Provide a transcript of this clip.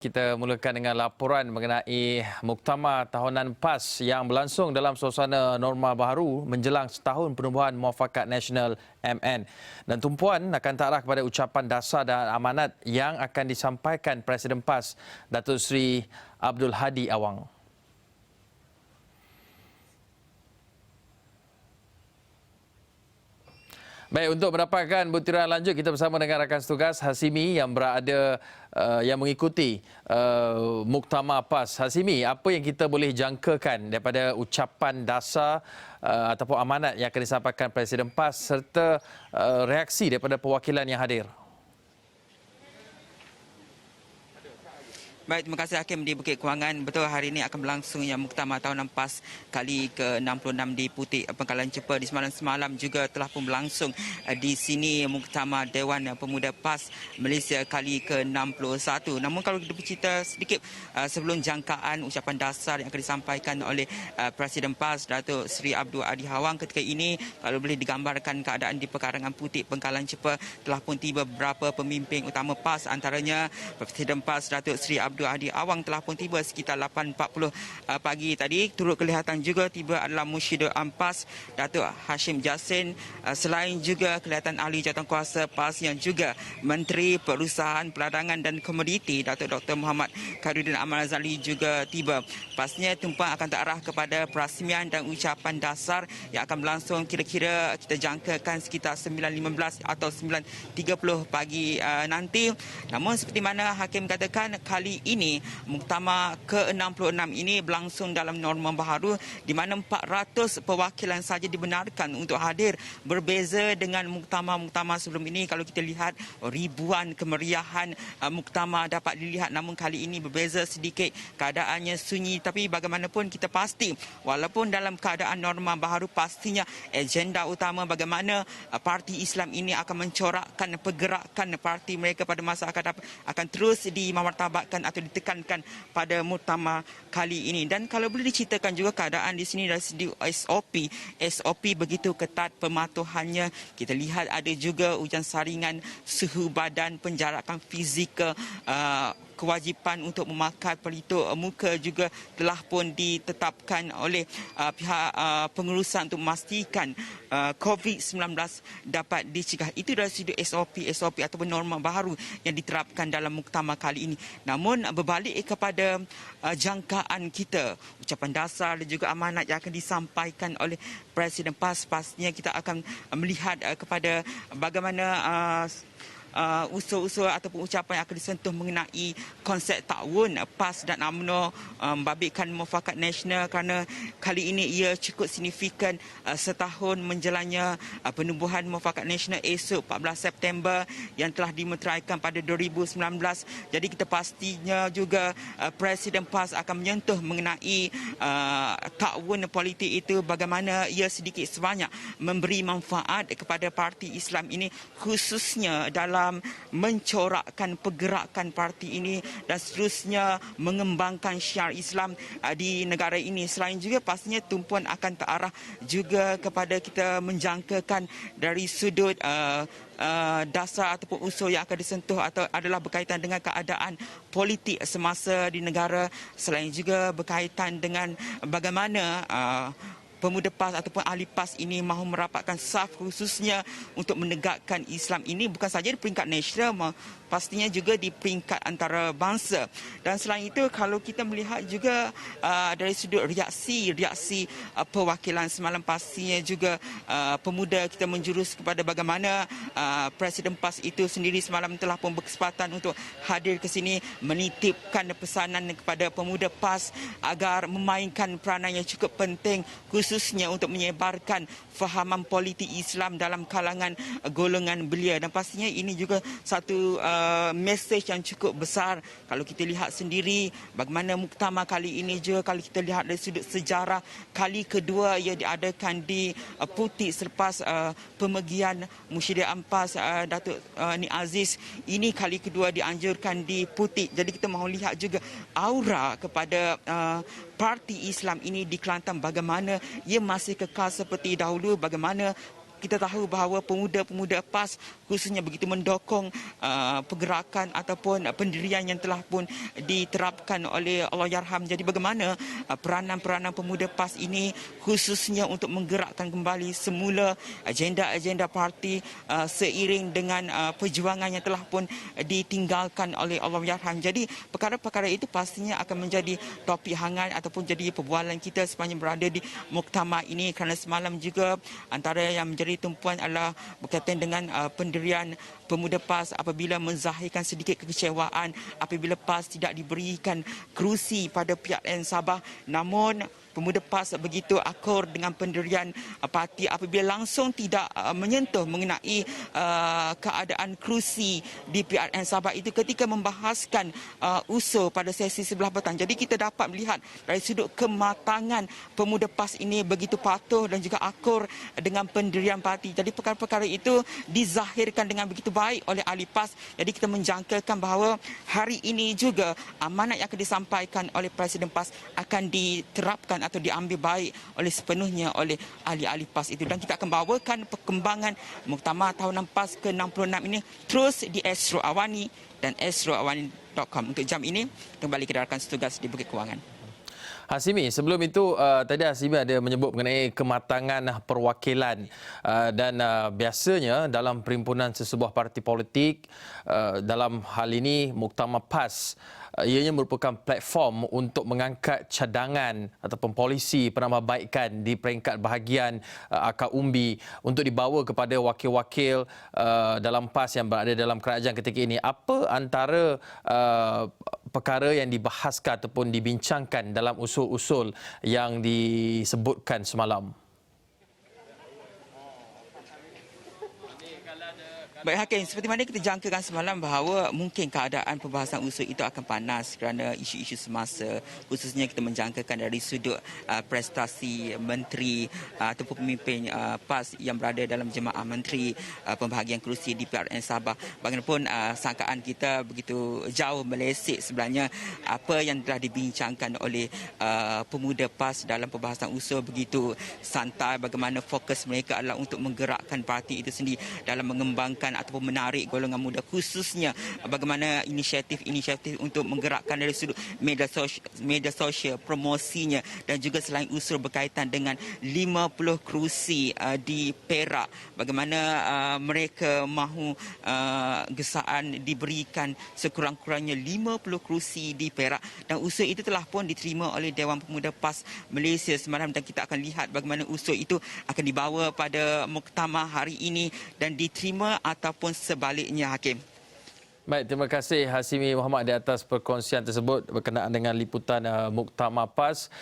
Kita mulakan dengan laporan mengenai Muktamar Tahunan PAS yang berlangsung dalam suasana norma baharu menjelang setahun penubuhan Muafakat Nasional MN. Dan tumpuan akan terarah kepada ucapan dasar dan amanat yang akan disampaikan Presiden PAS, Datuk Seri Abdul Hadi Awang. Baik, untuk mendapatkan butiran lanjut, kita bersama dengan rakan setugas Hasimi yang berada yang mengikuti Muktamar PAS. Hasimi, apa yang kita boleh jangkakan daripada ucapan dasar ataupun amanat yang akan disampaikan Presiden PAS serta reaksi daripada perwakilan yang hadir? Baik, terima kasih Hakim di Bukit Kewangan. Betul, hari ini akan berlangsung yang Muktamar Tahunan PAS kali ke-66 di Putik Pangkalan Cepa. Di semalam juga telah pun berlangsung di sini Muktamar Dewan Pemuda PAS Malaysia kali ke-61. Namun kalau kita bercerita sedikit sebelum jangkaan ucapan dasar yang akan disampaikan oleh Presiden PAS, Datuk Seri Abdul Hadi Awang, ketika ini kalau boleh digambarkan keadaan di Pekarangan Putik Pangkalan Cepa, telah pun tiba beberapa pemimpin utama PAS, antaranya Presiden PAS Datuk Seri Abdul Hadi Awang telah pun tiba sekitar 8.40 pagi tadi. Turut kelihatan juga tiba adalah Musyidul Ampas Datuk Hashim Jassin, selain juga kelihatan ahli jawatankuasa PAS yang juga Menteri Perusahaan Peradangan dan Komoditi Datuk Dr. Muhammad Khairuddin Amal Azali juga tiba. Pastinya tumpang akan terarah kepada perasmian dan ucapan dasar yang akan berlangsung kira-kira kita jangkakan sekitar 9.15 atau 9.30 pagi nanti. Namun seperti mana Hakim katakan, kali ini Muktamar ke-66 ini berlangsung dalam norma baharu di mana 400 perwakilan saja dibenarkan untuk hadir. Berbeza dengan muktamar-muktamar sebelum ini, kalau kita lihat ribuan kemeriahan muktamar dapat dilihat, namun kali ini berbeza sedikit, keadaannya sunyi. Tapi bagaimanapun kita pasti, walaupun dalam keadaan norma baharu, pastinya agenda utama bagaimana parti Islam ini akan mencorakkan pergerakan parti mereka pada masa akan datang akan terus dimartabatkan atau ditekankan pada muktamar kali ini. Dan kalau boleh diceritakan juga keadaan di sini dari segi SOP begitu ketat pematuhannya. Kita lihat ada juga ujian saringan suhu badan, penjarakan fizikal, kewajipan untuk memakai pelitup muka juga telah pun ditetapkan oleh pihak pengurusan untuk memastikan COVID-19 dapat dicegah. Itu dari segi SOP ataupun norma baharu yang diterapkan dalam muktamar kali ini. Namun berbalik kepada jangkaan kita, ucapan dasar dan juga amanat yang akan disampaikan oleh Presiden PAS, pastinya kita akan melihat kepada bagaimana usul-usul ataupun ucapan yang akan disentuh mengenai konsep tahun PAS dan UMNO membabitkan Muafakat Nasional, kerana kali ini ia cukup signifikan setahun menjalannya penubuhan Muafakat Nasional esok 14 September yang telah dimeteraikan pada 2019. Jadi kita pastinya juga Presiden PAS akan menyentuh mengenai tahun politik itu, bagaimana ia sedikit sebanyak memberi manfaat kepada parti Islam ini, khususnya dalam mencorakkan pergerakan parti ini dan seterusnya mengembangkan syiar Islam di negara ini. Selain juga pastinya tumpuan akan terarah juga kepada kita menjangkakan dari sudut dasar ataupun usul yang akan disentuh atau adalah berkaitan dengan keadaan politik semasa di negara, selain juga berkaitan dengan bagaimana pemuda PAS ataupun ahli PAS ini mahu merapatkan saf khususnya untuk menegakkan Islam ini bukan saja di peringkat nasional, pastinya juga di peringkat antarabangsa. Dan selain itu, kalau kita melihat juga dari sudut reaksi perwakilan semalam, pastinya juga pemuda kita menjurus kepada bagaimana Presiden PAS itu sendiri semalam telah pun berkesempatan untuk hadir ke sini menitipkan pesanan kepada pemuda PAS agar memainkan peranan yang cukup penting, khususnya untuk menyebarkan fahaman politik Islam dalam kalangan golongan belia. Dan pastinya ini juga satu mesej yang cukup besar. Kalau kita lihat sendiri bagaimana muktamar kali ini juga, kalau kita lihat dari sudut sejarah, kali kedua ia diadakan di Putik selepas pemergian Musyidul Ampas Datuk Ni Aziz. Ini kali kedua dianjurkan di Putik. Jadi kita mahu lihat juga aura kepada parti Islam ini di Kelantan, bagaimana ia masih kekal seperti dahulu, bagaimana kita tahu bahawa pemuda-pemuda PAS khususnya begitu mendokong pergerakan ataupun pendirian yang telah pun diterapkan oleh Allahyarham. Jadi bagaimana peranan-peranan pemuda PAS ini khususnya untuk menggerakkan kembali semula agenda-agenda parti seiring dengan perjuangan yang telah pun ditinggalkan oleh Allahyarham. Jadi perkara-perkara itu pastinya akan menjadi topik hangat ataupun jadi perbualan kita sepanjang berada di muktamar ini, kerana semalam juga antara yang menjadi tumpuan adalah berkaitan dengan pendirian pemuda PAS apabila menzahirkan sedikit kekecewaan apabila PAS tidak diberikan kerusi pada PRN Sabah. Namun pemuda PAS begitu akur dengan pendirian parti apabila langsung tidak menyentuh mengenai keadaan kerusi di PRN Sabah itu ketika membahaskan usul pada sesi sebelah petang. Jadi kita dapat melihat dari sudut kematangan pemuda PAS ini begitu patuh dan juga akur dengan pendirian parti. Jadi perkara-perkara itu dizahirkan dengan begitu baik oleh ahli PAS. Jadi kita menjangkakan bahawa hari ini juga amanat yang akan disampaikan oleh Presiden PAS akan diterapkan atau diambil baik oleh sepenuhnya oleh ahli-ahli PAS itu. Dan kita akan bawakan perkembangan muktamar tahunan PAS ke-66 ini terus di Astro Awani dan astroawani.com. Untuk jam ini, kembali ke rakan setugas di Bukit Kewangan. Hasimi, sebelum itu tadi Hasimi ada menyebut mengenai kematangan perwakilan dan biasanya dalam perhimpunan sesebuah parti politik, dalam hal ini Muktamar PAS, ianya merupakan platform untuk mengangkat cadangan ataupun polisi penambahbaikan di peringkat bahagian akar umbi untuk dibawa kepada wakil-wakil dalam PAS yang berada dalam kerajaan ketika ini. Apa antara perkara yang dibahaskan ataupun dibincangkan dalam usul-usul yang disebutkan semalam? Baik Hakim, seperti mana kita jangkakan semalam bahawa mungkin keadaan pembahasan usul itu akan panas kerana isu-isu semasa, khususnya kita menjangkakan dari sudut prestasi menteri ataupun pemimpin PAS yang berada dalam jemaah menteri pembahagian kerusi di PRN Sabah. Bagaimanapun sangkaan kita begitu jauh meleset sebenarnya apa yang telah dibincangkan oleh pemuda PAS dalam pembahasan usul begitu santai, bagaimana fokus mereka adalah untuk menggerakkan parti itu sendiri dalam mengembangkan ataupun menarik golongan muda, khususnya bagaimana inisiatif untuk menggerakkan dari sudut media sosial promosinya, dan juga selain usul berkaitan dengan 50 kerusi di Perak, bagaimana mereka mahu gesaan diberikan sekurang-kurangnya 50 kerusi di Perak, dan usul itu telah pun diterima oleh Dewan Pemuda PAS Malaysia semalam, dan kita akan lihat bagaimana usul itu akan dibawa pada muktamar hari ini dan diterima ataupun sebaliknya, Hakim. Baik, terima kasih Hasimi Muhammad di atas perkongsian tersebut berkenaan dengan liputan Muktamar PAS.